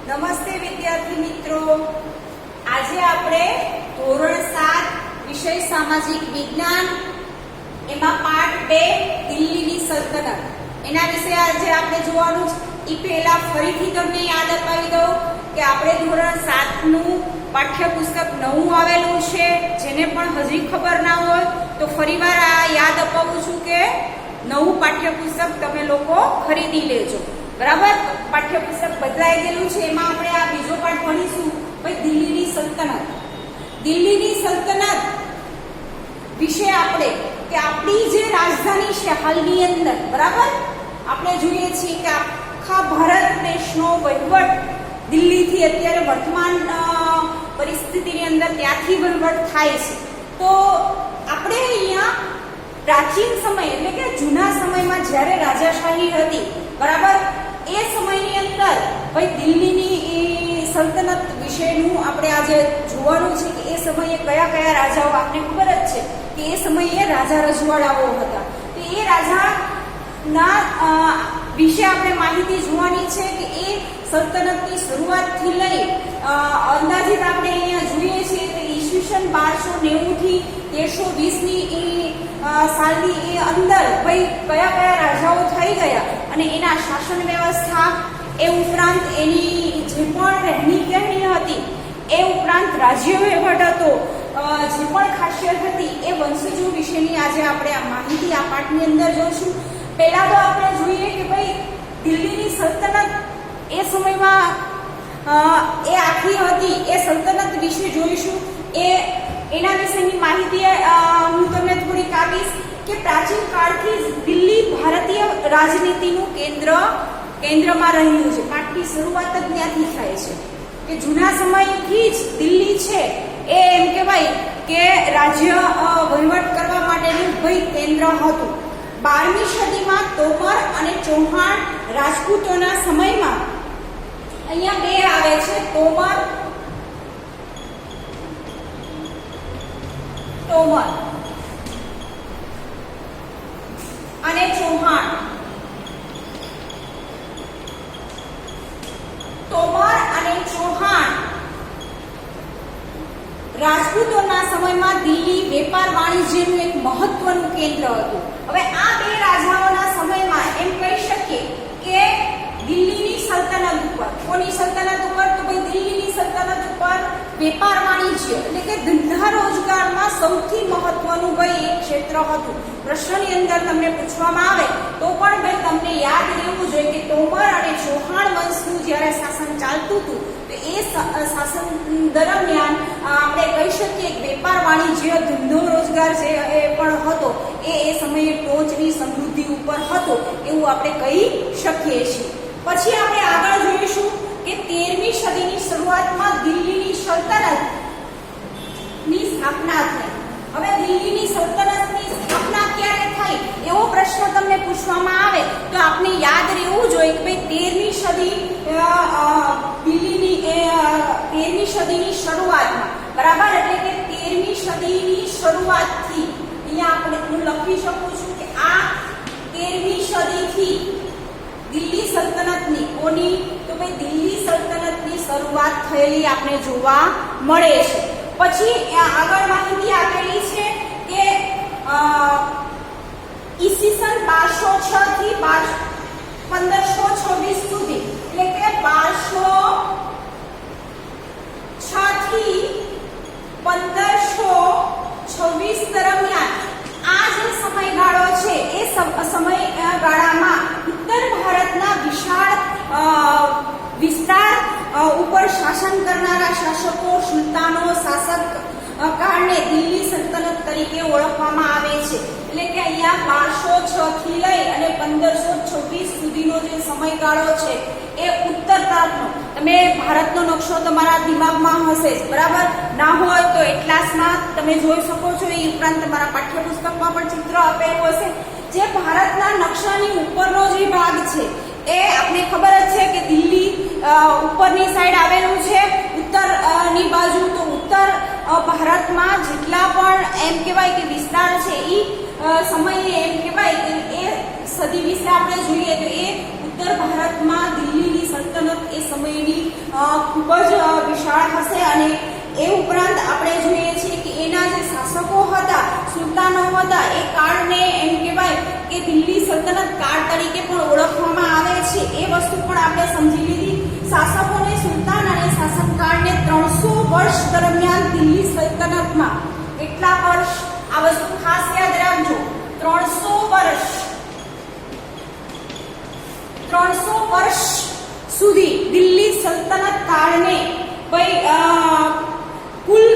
નમસ્તે વિદ્યાર્થી મિત્રો, આજે આપણે ધોરણ 7 વિષય સામાજિક વિજ્ઞાન એમાં પાઠ 2 દિલ્હીની સલ્તનત એના વિશે આજે આપણે જોવાનું છે। એ પહેલા ફરીથી તમને યાદ અપાવી દઉં કે આપણે ધોરણ 7 નું પાઠ્યપુસ્તક નવું આવેલું છે। જેને પણ હજી ખબર ના હોય તો ફરીવાર આ યાદ અપાવું છું કે નવું પાઠ્યપુસ્તક તમે લોકો ખરીદી લેજો, બરાબર। પાઠ્યપુસ્તક બદલાઈ ગયેલું છે, એમાં આપણે આ બીજો પાઠ ભણીશું ભાઈ દિલ્હીની સલ્તનત। દિલ્હીની સલ્તનત વિશે આપણે કે આપણી જે રાજધાની છે હાલની અંદર, બરાબર, આપણે જોઈએ છીએ કે આખા ભારત દેશનો વહીવટ દિલ્હીથી અત્યારે વર્તમાન પરિસ્થિતિની અંદર ત્યાંથી વહીવટ થાય છે। તો આપણે અહીંયા પ્રાચીન સમય એટલે કે જૂના સમયમાં જ્યારે રાજાશાહી હતી, બરાબર, એ સમયની અંદર ભાઈ દિલ્હીની સલ્તનત વિશેનું આપણે આજે જોવાનું છે કે એ સમયે કયા કયા રાજાઓ, આપને ખબર જ છે કે એ સમયે રાજા રજવાડાઓ હતા, તો એ રાજાના વિશે આપણે માહિતી જોવાની છે કે એ સલ્તનતની શરૂઆતથી લઈ અંદાજિત આપણે અહીંયા જોઈએ છીએ કે ઈસવીસન 1290 થી 1320ની સાલની એ અંદર ભાઈ કયા કયા રાજાઓ થઈ ગયા અને એના શાસન વ્યવસ્થા, એ ઉપરાંત એની જે પણ રહેણી કહેણી હતી, એ ઉપરાંત રાજ્ય વહીવટ હતો, જે પણ ખાસિયત હતી એ વંશજો વિશેની આજે આપણે આ માહિતી આ પાઠની અંદર જોઈશું। પહેલા તો આપણે જોઈએ કે ભાઈ દિલ્હીની સલ્તનત એ સમયમાં એ આખી હતી, એ સલ્તનત વિશે જોઈશું। એના વિશેની માહિતી હું તમને થોડીક આપીશ કે પ્રાચીન કાળથી દિલ્હી ભારતીય રાજનીતિનું કેન્દ્રમાં રહ્યું છે। પાઠની શરૂઆત જ ત્યાંથી થાય છે કે જૂના સમયથી જ દિલ્હી છે એ એમ કહેવાય કે રાજ્ય વહીવટ કરવા માટેનું ભાઈ કેન્દ્ર હતું। 12મી સદીમાં તોમર અને ચૌહાણ રાજપૂતોના સમયમાં અહીંયા બે આવે છે, તોમર અને ચૌહાણ। તોમર અને ચૌહાણ રાજપૂતોના સમયમાં દિલ્હી વેપાર વાણિજ્યનું એક મહત્વનું કેન્દ્ર હતું। હવે આ બે રાજાઓના સમયમાં એમ કહી શકીએ કે દિલ્હીની સલ્તનત ઉપર, કોની સલ્તનત ઉપર? તો ભાઈ દિલ્હીની સલ્તનત ઉપર વેપાર વાણિજ્ય એટલે કે ધંધા રોજગારમાં સૌથી મહત્વનું ભાઈ એક ક્ષેત્ર હતું। પ્રશ્નની અંદર તમને પૂછવામાં આવે તો પણ ભાઈ તમને યાદ રહેવું જોઈએ કે તોમર અને ચૌહાણ વંશનું જ્યારે શાસન ચાલતું હતું તો એ શાસન દરમિયાન આપણે કહી શકીએ કે વેપાર વાણિજ્ય, ધંધો રોજગાર જે એ પણ હતો એ સમયે ટોચની સમૃદ્ધિ ઉપર હતો એવું આપણે કહી શકીએ છીએ। પછી આપણે આગળ જોઈશું કે 13મી સદીની શરૂઆતમાં દિલ્હીની સલ્તનતની સ્થાપના થઈ। હવે દિલ્હીની સલ્તનતની સ્થાપના ક્યારે થઈ એવો પ્રશ્ન તમને પૂછવામાં આવે તો આપને યાદ રહેવું જોઈએ કે ભાઈ 13મી સદી દિલ્હીની 13મી સદીની શરૂઆતમાં, બરાબર, એટલે કે 13મી સદીની શરૂઆતથી અહીંયા હું લખી શકું છું કે આ 13મી સદીથી દિલ્હી સલ્તનતની કોની? તો ભાઈ દિલ્હી સલ્તનતની શરૂઆત થયેલી આપણે જોવા મળે છે। પછી આગળ માહિતી આપેલી છે કે ઈસવીસન 1206 થી 1526 સુધી એટલે કે 1206 થી 1526 દરમિયાન આ જે સમયગાળો છે એ સમયગાળામાં ઉત્તર ભારતના વિશાળ વિસ્તાર ઉપર શાસન કરનારા શાસકો, સુલતાનો, શાસક કાળને દિલ્હી સલ્તનત તરીકે ઓળખવામાં આવે છે। એટલે કે અહીંયા 1206 થી લઈ અને 1526 સુધીનો જે સમયગાળો છે એ ઉત્તર તરફનો, તમે ભારતનો નકશો તમારા દિમાગમાં હશે, બરાબર, ના હોય તો એટલાસમાં તમે જોઈ શકો છો, એ ઉપરાંત તમારા પાઠ્યપુસ્તકમાં પણ ચિત્ર આપેલું હશે। જે ભારતના નકશાની ઉપરનો જે ભાગ છે એ આપને ખબર જ છે કે દિલ્હી ઉપરની સાઈડ આવેલું છે, ઉત્તરની બાજુ। તો ઉત્તર ભારતમાં જેટલા પણ એમ કહેવાય કે વિસ્તાર છે એ સમયે એમ કહેવાય કે એ સદી વિશે આપણે જોઈએ તો એ ઉત્તર ભારતમાં દિલ્હીની સલ્તનત એ સમયની અને એ ઉપરાંત આપણે જોઈએ છીએ કે એના જે શાસકો હતા, સુલતાનો હતા, એ કાળને એમ કહેવાય કે દિલ્હી સલ્તનત કાળ તરીકે પણ ઓળખવામાં આવે છે. એ વસ્તુ પણ આપણે સમજી લીધી. શાસકોને, સુલતાન અને શાસનકાળને 300 વર્ષ દરમિયાન દિલ્હી સલ્તનતમાં કેટલા વર્ષ, આ વસ્તુ ખાસ યાદ રાખજો, 300 વર્ષ, 300 વર્ષ સુધી દિલ્હી સલ્તનત કાળને કુલ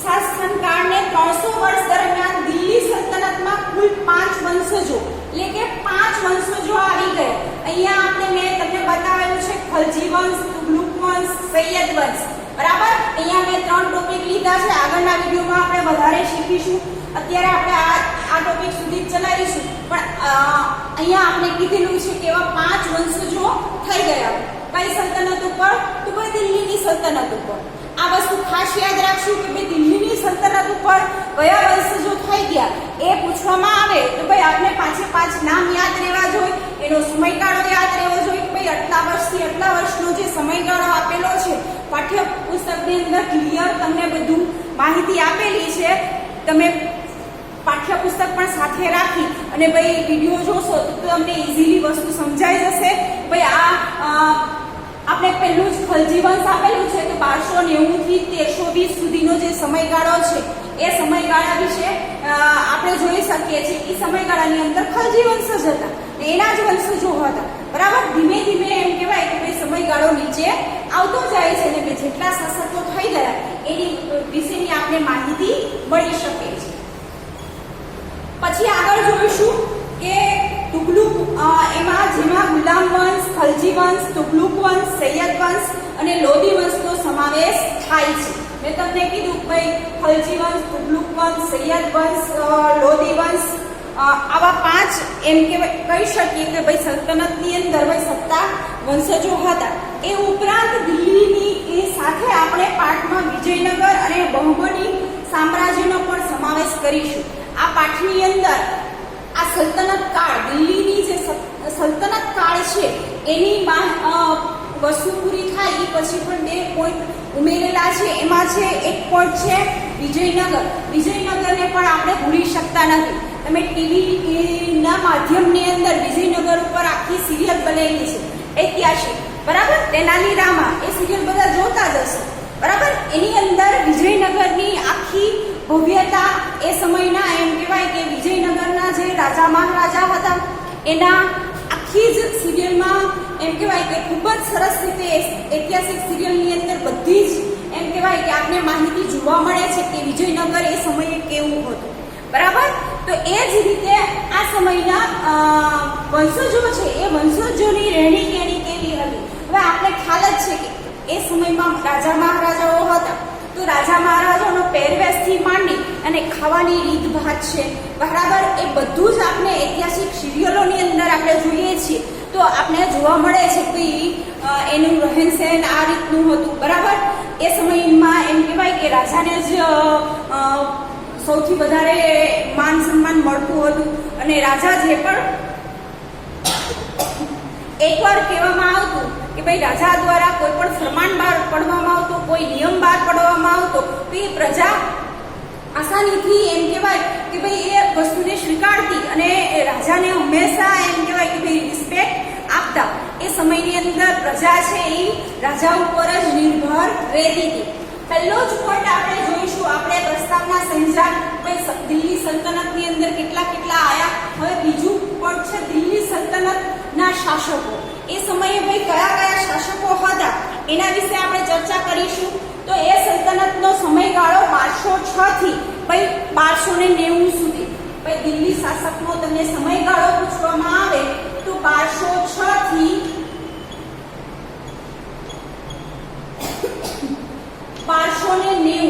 શાસનકાળને 300 વર્ષ દરમિયાન દિલ્હી સલ્તનતમાં કુલ 5 વંશજો એટલે કે 5 વંશજો આવી ગયા. અહીંયા મેં તમને બતાવેલું છે ખલજી વંશ, તુગલુક વંશ, સૈયદ વંશ. બરાબર. અહીંયા મેં 3 ટોપિક લીધા છે. આગળના વિડીયોમાં આપણે વધારે શીખીશું. અત્યારે આપણે આ ટોપિક સુધી જ ચલાવીશું. પણ અહીંયા આપણે કીધેલું છે કે એવા 5 વંશજો થઈ ગયા. કઈ સલ્તનત ઉપર? તો ભાઈ દિલ્હીની સલ્તનત ઉપર. આ વસ્તુ ખાસ યાદ રાખશું કે ભાઈ દિલ્હીની સલ્તનત ઉપર કયા વંશજો થઈ ગયા એ પૂછવામાં આવે તો ભાઈ આપણે 5 નામ યાદ રહેવા જોઈએ, એનો સમયગાળો યાદ રહેવો જોઈએ કે ભાઈ આટલા વર્ષથી આટલા વર્ષનો જે સમયગાળો આપેલો છે પાઠ્ય પુસ્તકની અંદર ક્લિયર તમને બધું માહિતી આપેલી છે. તમે પાઠ્યપુસ્તક પણ સાથે રાખી અને ભાઈ વિડીયો જોશો તો તમને ઇઝીલી વસ્તુ સમજાઈ જશે. ભાઈ આપણે પહેલું જ ખલજી વંશ આપેલું છે તો 1290 થી 1320 સુધીનો જે સમયગાળો છે એ સમયગાળા વિશે આપણે જોઈ શકીએ છીએ. એ સમયગાળાની અંદર ખલજી વંશ જ હતા, એના જ વંશજો હતા. બરાબર. ધીમે ધીમે એમ કહેવાય કે ભાઈ સમયગાળો નીચે આવતો જાય છે અને જેટલા શાસકો થઈ ગયા એની વિશેની આપણે માહિતી મળી શકે છે. પછી આગળ જોઈશું કે તુગલુક, જેમાં ગુલામ વંશ, ખલજી વંશ, તુગલુક વંશ, સૈયદ વંશ અને લોધી વંશનો સમાવેશ થાય છે. મેં તમને કીધું ભાઈ ખલજી વંશ, તુગલુક વંશ, સૈયદ વંશ, લોધી વંશ, આવા 5 એમ કે કહી શકીએ કે ભાઈ સલ્તનતની અંદર ભાઈ 7 વંશજો હતા. એ ઉપરાંત દિલ્હીની સાથે આપણે પાઠમાં વિજયનગર અને બહુમની સામ્રાજ્યનો પણ સમાવેશ કરીશું. આ પાઠની અંદર આ સલ્તનત કાળ, દિલ્હીની જે સલ્તનત કાળ છે એની વસ્તુ પૂરી થાય એ પછી પણ 2 પોઈન્ટ ઉમેરેલા છે. એમાં છે એક પોઈન્ટ છે વિજયનગર. વિજયનગરને પણ આપણે ભૂલી શકતા નથી. તમે ટીવીના માધ્યમની અંદર વિજયનગર ઉપર આખી સિરિયલ બનેલી છે ઐતિહાસિક. બરાબર. તેનાલી રામા એ સિરિયલ બધા જોતા જ હશે. બરાબર. એની અંદર વિજયનગરની આખી ભવ્યતા એ સમયના એમ કહેવાય કે વિજયનગરના જે રાજા મહારાજા હતા એના આખી જ સિરિયલમાં એમ કહેવાય કે ખૂબ જ સરસ રીતે ઐતિહાસિક સિરિયલની અંદર બધી જ એમ કહેવાય કે આપણે માહિતી જોવા મળે છે કે વિજયનગર એ સમયે કેવું હતું. બરાબર. તો એ જ રીતે આ સમયના વંશજો છે એ વંશજોની રહેણી કેણી કેવી હતી. હવે આપણે ખ્યાલ જ છે કે એ સમયમાં રાજા મહારાજાઓ હતા તો રાજા મહારાજાઓનો પહેરવેશથી માંડી અને ખાવાની રીત ભાત છે. બરાબર. એ બધું જ આપણે ઐતિહાસિક સિરિયલોની અંદર આપણે જોઈએ છીએ તો આપણે જોવા મળે છે કે એનું રહેન સહેન આ રીતનું હતું. બરાબર. એ સમયમાં એમ કહેવાય કે રાજાને જ સૌથી વધારે માન સન્માન મળતું હતું અને રાજા જે પણ એકવાર કહેવામાં આવતું કે ભાઈ રાજા દ્વારા કોઈ પણ ફરમાન બહાર પાડવામાં આવતો, કોઈ નિયમ બહાર પાડવામાં આવતો તો એ પ્રજા આસાનીથી એમ કહેવાય કે ભાઈ એ વસ્તુને સ્વીકારતી અને રાજાને હંમેશા એમ કહેવાય કે ભાઈ રિસ્પેક્ટ આપતા. એ સમયની અંદર પ્રજા છે એ રાજા ઉપર જ નિર્ભર રહેતી હતી. પહેલો જ પોઈન્ટ આપણે જોઈશું. આપણે પ્રસ્તાવના સંજાણ દિલ્હી સલ્તનતની અંદર કેટલા આયા. હવે બીજું પોઈન્ટ છે દિલ્હી સલ્તનતના શાસકો. એ સમયે ભાઈ કયા શાસકો હતા એના વિશે આપણે ચર્ચા કરીશું. તો એ સલ્તનતનો સમયગાળો 1206 થી ભાઈ 1290 સુધી. ભાઈ દિલ્હી શાસકનો તમને સમયગાળો પૂછવામાં આવે તો 1206 થી 1290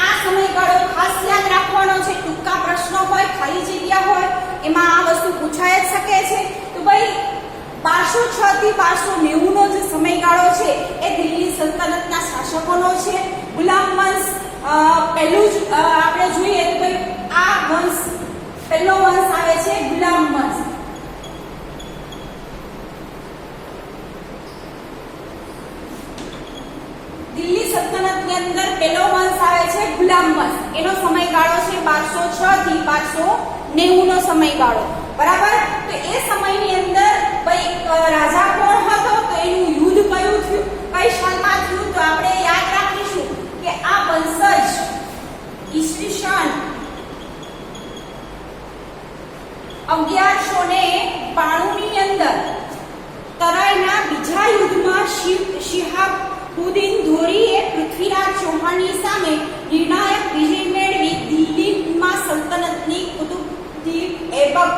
આ સમયગાળો ખાસ યાદ રાખવાનો છે. ટૂંકા પ્રશ્નો હોય, ખાલી જગ્યા હોય એમાં આ વસ્તુ પૂછાઈ જ શકે છે. તો ભાઈ 1206 થી 1290 નો જે સમયગાળો છે એ દિલ્હી સલ્તનતના શાસકોનો છે. ગુલામ વંશ પહેલું જ આપણે જોઈએ તો ભાઈ આ વંશ પહેલો વંશ આવે છે ગુલામ વંશ. ની અંદર પહેલો વંશ આવે છે ગુલામ વંશ. એનો સમયગાળો છે 1206 થી 1290 નો સમયગાળો. બરાબર. તો એ સમયની અંદર ભાઈ રાજા કોણ હતો, તો એનું યુદ્ધ કયું થયું, કઈ સાલમાં થયું, તો આપણે યાદ રાખીશું કે આ વંશજ ઈસવીસન 1192 ની અંદર તરાઈના બીજા યુદ્ધમાં શિહાબુદ્દીન ધોરીએ પૃથ્વીરાજ ચૌહાણની સામે નિર્ણાયક વિજય મેળવી દિલ્હીમાં સલ્તનતની કુતુબુદ્દીન ઐબક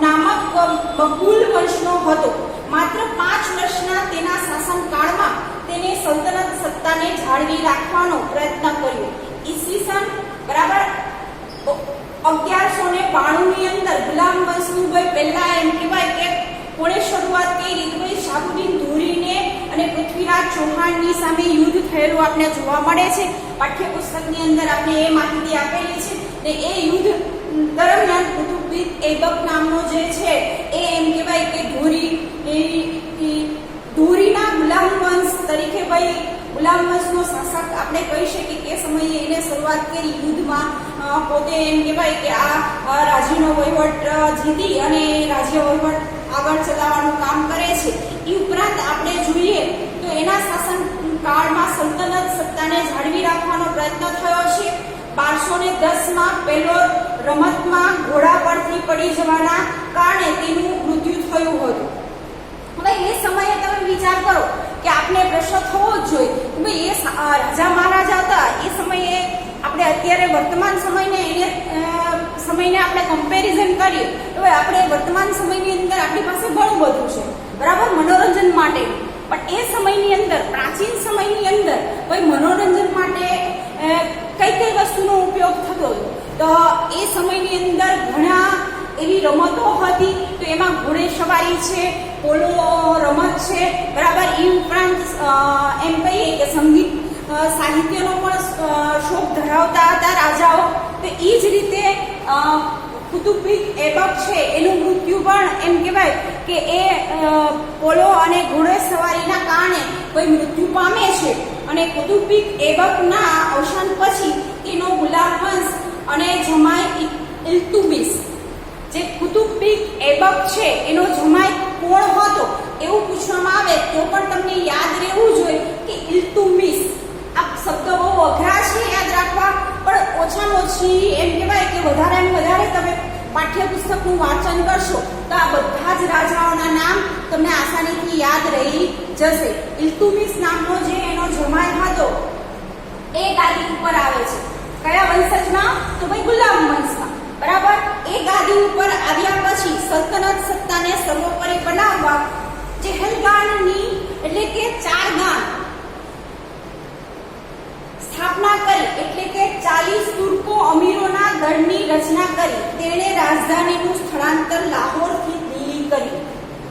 નામક મકબૂલ વંશનો હતો. માત્ર 5 વર્ષના તેના શાસનકાળમાં તેને સલ્તનત સત્તાને જાળવી રાખવાનો પ્રયત્ન કર્યો. ઈસવીસન બરાબર 1192 ની અંદર ગુલામ વંશનું ભાઈ પહેલા એમ કહેવાય કે કોણે શરૂઆત કરી, તો ભાઈ શિહાબુદ્દીન ધોરીને અને પૃથ્વીરાજ ચૌહાણની સામે યુદ્ધ થયેલું આપણે જોવા મળે છે. પાઠ્યપુસ્તકની અંદર આપણે એ માહિતી આપેલી છે. ને એ યુદ્ધ દરમિયાન કુતુબુદ્દીન ઐબક નામનો જે છે એ એમ કહેવાય કે ધોરીના ગુલામ વંશ તરીકે ભાઈ ગુલામ વંશનો શાસક આપણે કહી શકીએ કે સમયે એને શરૂઆત કરી યુદ્ધમાં. પોતે એમ કહેવાય કે આ રાજ્યનો વહીવટ જીતી અને રાજ્ય વહીવટ આગળ ચલાવવાનું કામ કરે છે. એ ઉપરાંત આપણે જોઈએ તો એના શાસનકાળમાં સલ્તનત સત્તાને જાળવી રાખવાનો પ્રયત્ન થયો છે. 1210માં પહેલો રમતમાં ઘોડા પરથી પડી જવાના કારણે તેનું મૃત્યુ થયું હતું. હવે એ સમયે તમે વિચાર કરો કે આપણે પ્રશ્ન થવો જ જોઈએ કે ભાઈ એ રાજા મહારાજા હતા એ સમયે આપણે અત્યારે વર્તમાન સમયને આપણે કમ્પેરિઝન કરીએ તો આપણે વર્તમાન સમયની અંદર આપણી પાસે ઘણું બધું છે બરાબર મનોરંજન માટે. પણ એ સમયની અંદર પ્રાચીન સમયની અંદર ભાઈ મનોરંજન માટે કઈ વસ્તુનો ઉપયોગ થતો હતો, તો એ સમયની અંદર ઘણા એવી રમતો હતી. તો એમાં ઘોડેસવારી છે, પોલો રમત છે બરાબર. એ ઉપરાંત એમ કહીએ કે સંગીત સાહિત્યનો પણ શોખ ધરાવતા હતા રાજાઓ. તો એ જ રીતે કુતુબુદ્દીન ઐબક છે એનું મૃત્યુ પણ એમ કહેવાય કે એ પોલો અને ઘોડેસવારીના કારણે કોઈ મૃત્યુ પામે છે. અને કુતુબુદ્દીન ઐબકના અવસાન પછી એનો ગુલામ વંશ અને જમાઈ ઇલ્તુમિશ, જે કુતુબુદ્દીન ઐબક છે એનો જમાઈ કોણ હતો એવું પૂછવામાં આવે તો પણ તમને યાદ રહેવું જોઈએ કે ઇલ્તુમિશ. આ શબ્દ બહુ અઘરા છે યાદ રાખવા, પણ ઓછામાં ઓછી એમ કહેવાય કે વધારે ને વધારે તમે પાઠ્યપુસ્તકનું વાંચન કરશો તો આ બધા જ રાજાઓના નામ તમને આસાનીથી યાદ રહી જશે. ઇલ્તુમિશ નામનો જે એનો જમાઈ હતો એ ગાદી ઉપર આવે છે. કયા વંશજમાં? તો ભાઈ ગુલામ વંશમાં બરાબર. એ ગાદી ઉપર આવ્યા પછી સલ્તનત સત્તાને સર્વોપરી બનાવવા ચહેલગામની એટલે કે 4 ગામ સ્થાપના કરી, એટલે કે 40 તુર્કો અમીરોના દળની રચના કરી. તેણે રાજધાનીનું સ્થળાંતર લાહોરથી દિલ્હી કર્યું.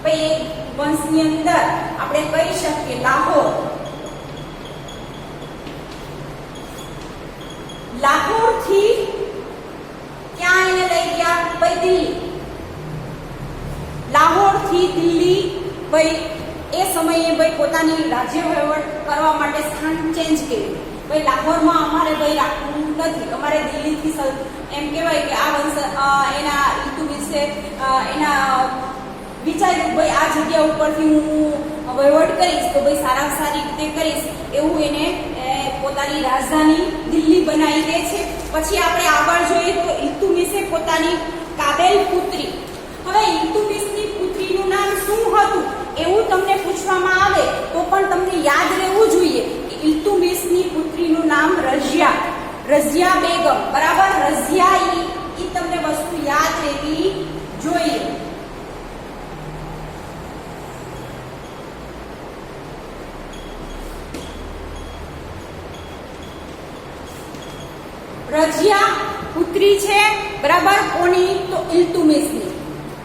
ભાઈ એક વંશની અંદર આપણે કહી શકીએ લાહોરથી ક્યાં એને લઈ ગયા? ભાઈ દિલ્હી. લાહોરથી દિલ્હી ભાઈ એ સમયે ભાઈ પોતાની રાજ્ય વહીવટ કરવા માટે સ્થાન ચેન્જ કર્યું. ભાઈ લાહોરમાં અમારે ભાઈ રાખવું નથી, અમારે દિલ્હીથી એમ કહેવાય કે આ વંશ એના ઇલ્તુમિશે એના વિચાર્યું ભાઈ આ જગ્યા ઉપરથી હું વહીવટ કરીશ તો ભાઈ સારામાં સારી રીતે કરીશ એવું એને પોતાની રાજધાની દિલ્હી બનાવી દે છે. પછી આપણે આગળ જોઈએ તો ઇલ્તુમિશે પોતાની કાબેલ પુત્રી, હવે ઇલ્તુમિશની પુત્રીનું નામ શું હતું એવું તમને પૂછવામાં આવે તો પણ તમને યાદ રહેવું જોઈએ કે ઇલ્તુમિશની પુત્રીનું નામ રઝિયા બેગમ બરાબર. રઝિયા ઈ તમને વસ્તુ યાદ રહેવી જોઈએ. રઝિયા પુત્રી છે બરાબર કોની? તો ઇલ્તુમિશની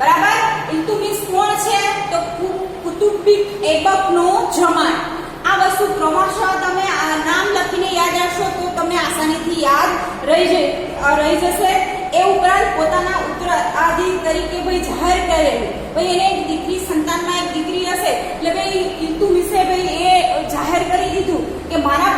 બરાબર. ઇલ્તુમિશ કોણ છે? તો કુતુબુદ્દીન ઐબકનો જમાઈ. આ વસ્તુ ક્રમશઃ તમે નામ લખીને યાદ રાખશો તો તમને આસાનીથી યાદ રહી જશે. એ ઉપરાંત પોતાના ઉત્તરાધિકારી તરીકે ભાઈ જાહેર કરેલું. ભાઈ એને એક દીકરી, સંતાનમાં એક દીકરી હશે એટલે ભાઈ ઇલ્તુમિશે ભાઈ એ જાહેર કરી દીધું કે મારા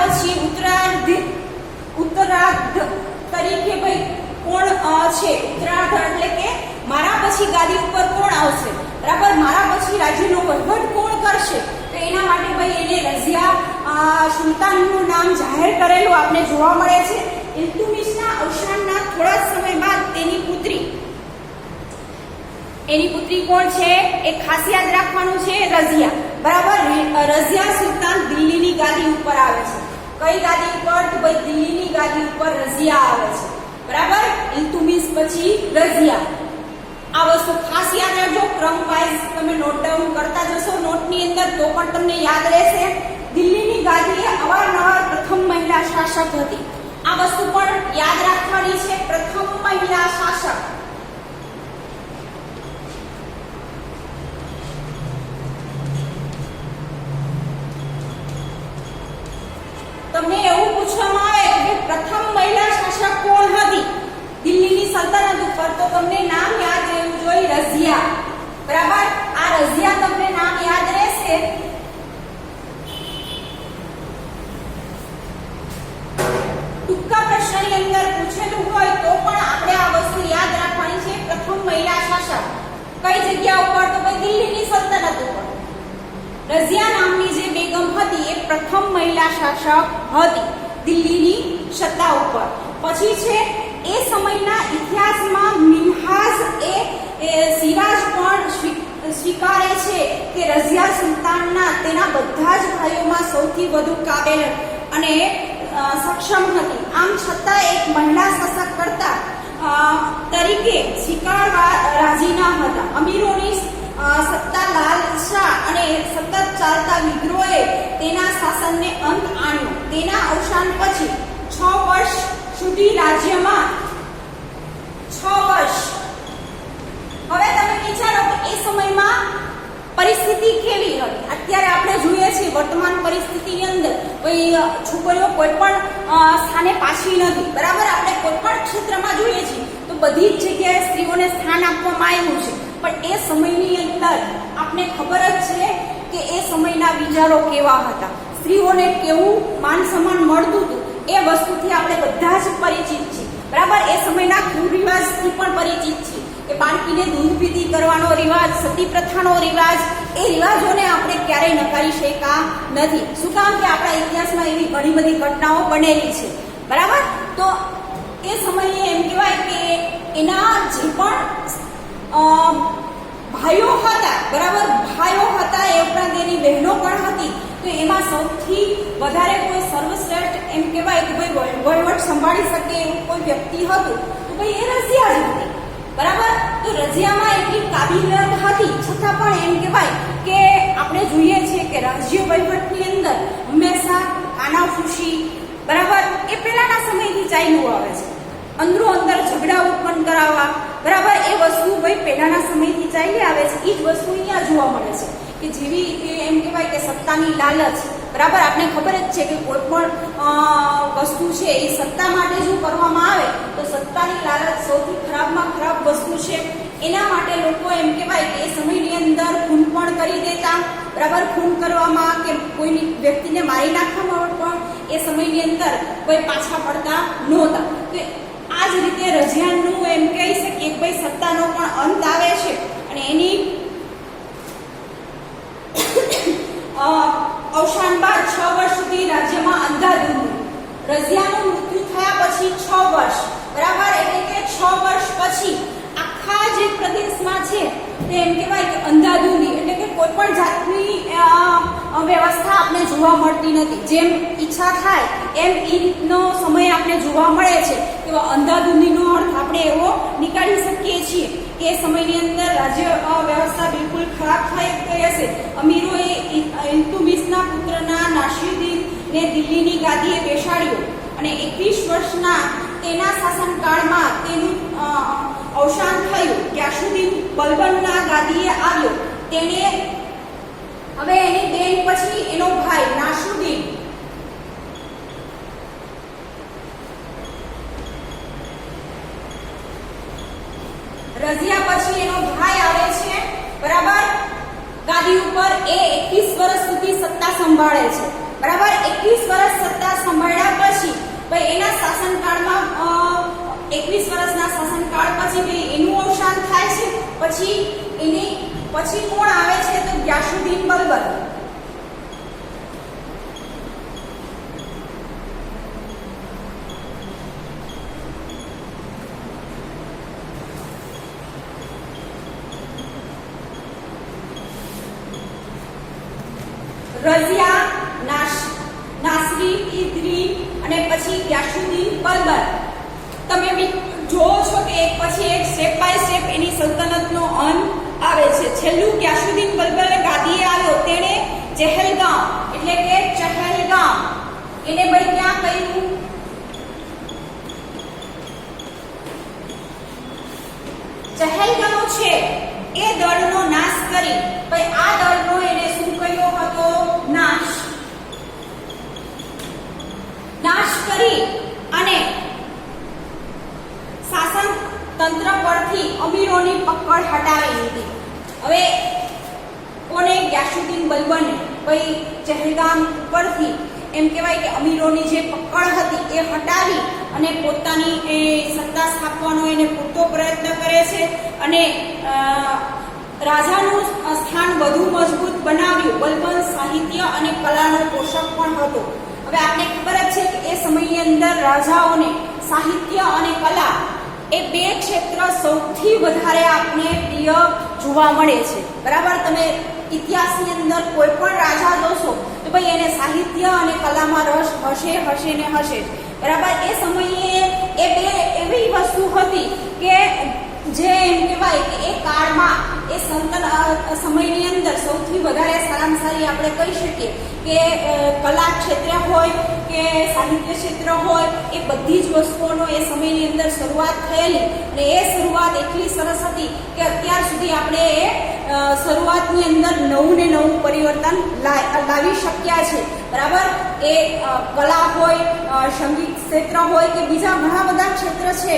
પછી ગાદી ઉપર કોણ આવશે, બરાબર, મારા પછી રાજ્યનો વહીવટ કોણ કરશે? તો એના માટે ભાઈ એને રઝિયા સુલતાનનું નામ જાહેર કરેલું આપણે જોવા મળે છે. ઇલ્તુમિશના અવસાનના થોડા સમય બાદ તેની પુત્રી કોણ છે એ ખાસ યાદ રાખવાનું છે, રઝિયા, બરાબર. રઝિયા સુલતાન દિલ્હીની ગાદી ઉપર આવે છે. કઈ ગાદી ઉપર? તો ભાઈ દિલ્હીની ગાદી ઉપર રઝિયા આવે છે, બરાબર. ઇલ્તુમિશ પછી રઝિયા. આ વસ્તુ ખાસ યાદ રાખજો, ક્રમ વાઇઝ તમે નોટ ડાઉન કરતા જશો નોટની અંદર તો પણ તમને યાદ રહેશે. દિલ્હીની ગાદી અવારનવાર પ્રથમ મહિલા શાસક હતી. આ વસ્તુ પણ યાદ રાખવાની છે, પ્રથમ મહિલા શાસક. તમને એવું પૂછવામાં આવે કે પ્રથમ મહિલા શાસક કોણ હતી દિલ્હીની સલ્તનત ઉપર, તો તમને નામ યાદ રહેવું જોઈએ, રઝિયા, બરાબર. આ રઝિયા તમને નામ યાદ રહેશે. ટૂંકા પ્રશ્નની અંદર પૂછેલું હોય તો પણ આપણે આ વસ્તુ યાદ રાખવાની છે, પ્રથમ મહિલા શાસક કઈ જગ્યા ઉપર? તો ભાઈ દિલ્હીની સલ્તનત ઉપર. રઝિયા નામની જે બેગમ હતી એ પ્રથમ મહિલા શાસક હતી દિલ્હીની સત્તા ઉપર. પછી છે એ સમયના ઇતિહાસમાં મિન્હાજ એ સિરાજ પણ સ્વીકારે છે કે રઝિયા સુલતાનના તેના બધા જ ભાઈઓમાં સૌથી વધુ કાબેલ અને સક્ષમ હતી. આમ છતાં એક મહિલા શાસક કરતા તરીકે સ્વીકારવા રાજી ન હતા. અમીરોની સત્તા લાલસા અને સતત ચાલતા વિદ્રોહે તેના શાસનને અંત આણ્યો. તેના અવસાન પછી 6 વર્ષ સુધી રાજ્યમાં 6 વર્ષ. હવે તમે વિચારો કે એ સમયમાં પરિસ્થિતિ કેવી હતી. અત્યારે આપણે જોઈએ છીએ વર્તમાન પરિસ્થિતિની અંદર છોકરીઓ કોઈ પણ સ્થાને પાછી નથી, બરાબર. આપણે કોઈ પણ ક્ષેત્રમાં જોઈએ છીએ તો બધી જ જગ્યાએ સ્ત્રીઓને સ્થાન આપવામાં આવ્યું છે. પણ એ સમયની અંદર આપને ખબર જ છે કે એ સમયના વિચારો કેવા હતા, સ્ત્રીઓને કેવું માન સન્માન મળતું હતું. એ વસ્તુથી આપણે બધા જ પરિચિત છીએ, બરાબર. એ સમયના કુરિવાજથી પણ પરિચિત છીએ કે બાળકીને દૂધ પીતી કરવાનો રિવાજ, સતી પ્રથાનો રિવાજ, એ રિવાજોને આપણે ક્યારેય નકારી શક્યા નથી. શું કામ? કે આપણા ઇતિહાસમાં એવી ઘણી બધી ઘટનાઓ બનેલી છે, બરાબર. તો એ સમયે એમ કહેવાય કે એના જે પણ ભાઈઓ હતા, બરાબર, ભાઈઓ હતા, એ ઉપરાંત એની બહેનો પણ હતી. તો એમાં સૌથી વધારે કોઈ સર્વશ્રેષ્ઠ એમ કહેવાય કે ભાઈ વહીવટ સંભાળી શકે એવું કોઈ વ્યક્તિ હતું તો ભાઈ એ રઝિયા જ હતી, બરાબર. તો રઝિયામાં એટલી કાબિલિયત હતી છતાં પણ એમ કહેવાય કે આપણે જોઈએ છીએ કે રાજ્ય વહીવટની અંદર હંમેશા કાનાફૂસી, બરાબર, એ પહેલાના સમયથી ચાલ્યું આવે છે. અંદરો અંદર ઝઘડા ઉત્પન્ન કરાવવા, બરાબર, એ વસ્તુ ભાઈ પહેલાના સમયથી ચાલી આવે છે. એ જ વસ્તુ અહીંયા જોવા મળે છે કે જેવી એમ કહેવાય કે સત્તાની લાલચ, બરાબર. આપણે ખબર જ છે કે કોઈ પણ વસ્તુ છે એ સત્તા માટે જો કરવામાં આવે તો સત્તાની લાલચ સૌથી ખરાબમાં ખરાબ વસ્તુ છે. એના માટે લોકો એમ કહેવાય કે એ સમયની અંદર ખૂન પણ કરી દેતા, બરાબર. ખૂન કરવામાં કે કોઈની વ્યક્તિને મારી નાખવામાં પણ એ સમયની અંદર કોઈ પાછા પડતા નહોતા. તો આ જ રીતે રઝિયાનું એમ કહી શકીએ કે ભાઈ સત્તાનો પણ અંત આવે છે અને એની અવસાન બાદ 6 વર્ષ સુધી રાજ્યમાં અંધાધૂંધી. રઝિયાનું મૃત્યુ થયા પછી 6 વર્ષ, બરાબર, એટલે કે 6 વર્ષ પછી આખા જે પ્રદેશમાં છે તે એમ કહેવાય કે અંધાધૂંધી, એટલે કે કોઈ પણ જાતની વ્યવસ્થા આપણે જોવા મળતી નથી. જેમ ઈચ્છા થાય એમ એ રીતનો સમય આપણે જોવા મળે છે. તો અંધાધૂંધીનો અર્થ આપણે એવો નીકાળી શકીએ છીએ કે એ સમયની અંદર રાજ્ય વ્યવસ્થા બિલકુલ ખરાબ થઈ ગઈ હશે. અમીરોએ ઇલ્તુમિશના પુત્રના નાસિરુદ્દીનને દિલ્હીની ગાદીએ બેસાડ્યો અને 21 વર્ષના તેના શાસનકાળમાં તેનું અવસાન થયું. ગ્યાસુદ્દીન બલબનના ગાદીએ આવ્યો. તેણે હવે એની બેન પછી એનો ભાઈ નાસિરુદ્દીન, રઝિયા પછી એનો ભાઈ આવે છે, બરાબર, ગાદી ઉપર. એ 21 વર્ષ સુધી સત્તા સંભાળે છે, બરાબર. 21 વર્ષ સત્તા સંભાળ્યા પછી ભાઈ એના શાસનકાળમાં 21 વર્ષના શાસનકાળ પછી ભાઈ એનું અવસાન થાય છે. પછી એની પછી કોણ આવે છે તો ગ્યાસુદ્દીન બલબન. રઝિયા, નાસરી, ઇદ્રી અને પછી ગ્યાસુદ્દીન બલબન. તમે જોવો છો કે એક પછી એક સ્ટેપ બાય સ્ટેપ એની સલ્તનતનો અંત આવે છે. છેલ્લું ગ્યાસુદ્દીન બલબન ગાદીએ આવ્યો તેણે ચહેલગામ એટલે કે ચહેલગામ એને ભાઈ ક્યાં કર્યું? ચહેલગામ છે એ દળનો નાશ કરી ભાઈ આ દળનો એને શું કર્યો હતો? નાશ કરી અને શાસન તંત્ર પરથી અમીરોની પકડ હટાવી લીધી. હવે કોને? ગ્યાસુદ્દીન બલબને ભાઈ ચહેલગામ પરથી એમ કહેવાય કે અમીરોની જે પકડ હતી એ હટાવી અને પોતાની એ સત્તા સ્થાપવાનો એને પૂરતો પ્રયત્ન કરે છે અને રાજાનું સ્થાન વધુ મજબૂત બનાવ્યું. બલબન સાહિત્ય અને કલાનો પોષક પણ હતો. હવે આપને ખબર જ છે કે એ સમયની અંદર રાજાઓને સાહિત્ય અને કલા એ બે ક્ષેત્ર સૌથી વધારે આપને પ્રિય જોવા મળે છે. બરાબર, તમે ઇતિહાસની અંદર કોઈ પણ રાજા જોશો તો ભાઈ એને સાહિત્ય અને કલામાં રસ હશે ને હશે. બરાબર, એ સમયે એ બે એવી વસ્તુ હતી કે જે એમ કહેવાય કે એ કાળમાં એ સમયની અંદર સૌથી વધારે સારામાં સારી આપણે કહી શકીએ કે કલા ક્ષેત્ર હોય કે સાહિત્ય ક્ષેત્ર હોય એ બધી જ વસ્તુઓનો એ સમયની અંદર શરૂઆત થયેલી અને એ શરૂઆત એટલી સરસ હતી કે અત્યાર સુધી આપણે એ શરૂઆતની અંદર નવું ને નવું પરિવર્તન લાવી શક્યા છે. બરાબર, એ કલા હોય, સંગીત ક્ષેત્ર હોય કે બીજા ઘણા બધા ક્ષેત્ર છે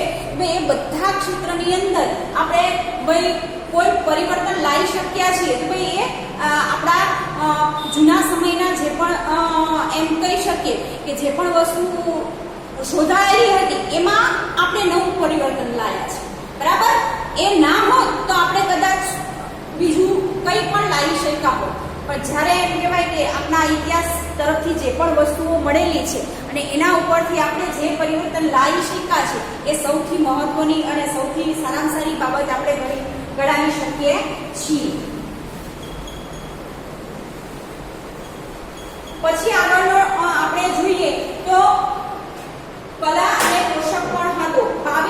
એ બધા ક્ષેત્રની અંદર આપણે ભાઈ કોઈ પરિવર્તન લાવી શક્યા છીએ. તો ભાઈ એ આપણા જૂના સમયના જે પણ એમ કહી શકીએ કે જે પણ વસ્તુ શોધાયેલી હતી એમાં આપણે નવું પરિવર્તન લાવ્યા છે. બરાબર, એ ના હોત તો આપણે કદાચ બીજું કંઈ પણ લાવી શક્યા હોત. પણ જ્યારે એમ કહેવાય કે આપણા ઇતિહાસ તરફથી જે પણ વસ્તુઓ મળેલી છે અને એના ઉપરથી આપણે જે પરિવર્તન લાવી શક્યા છે એ સૌથી મહત્વની અને સૌથી સારામાં સારી બાબત આપણે ગણાવી શકીએ છીએ. પછી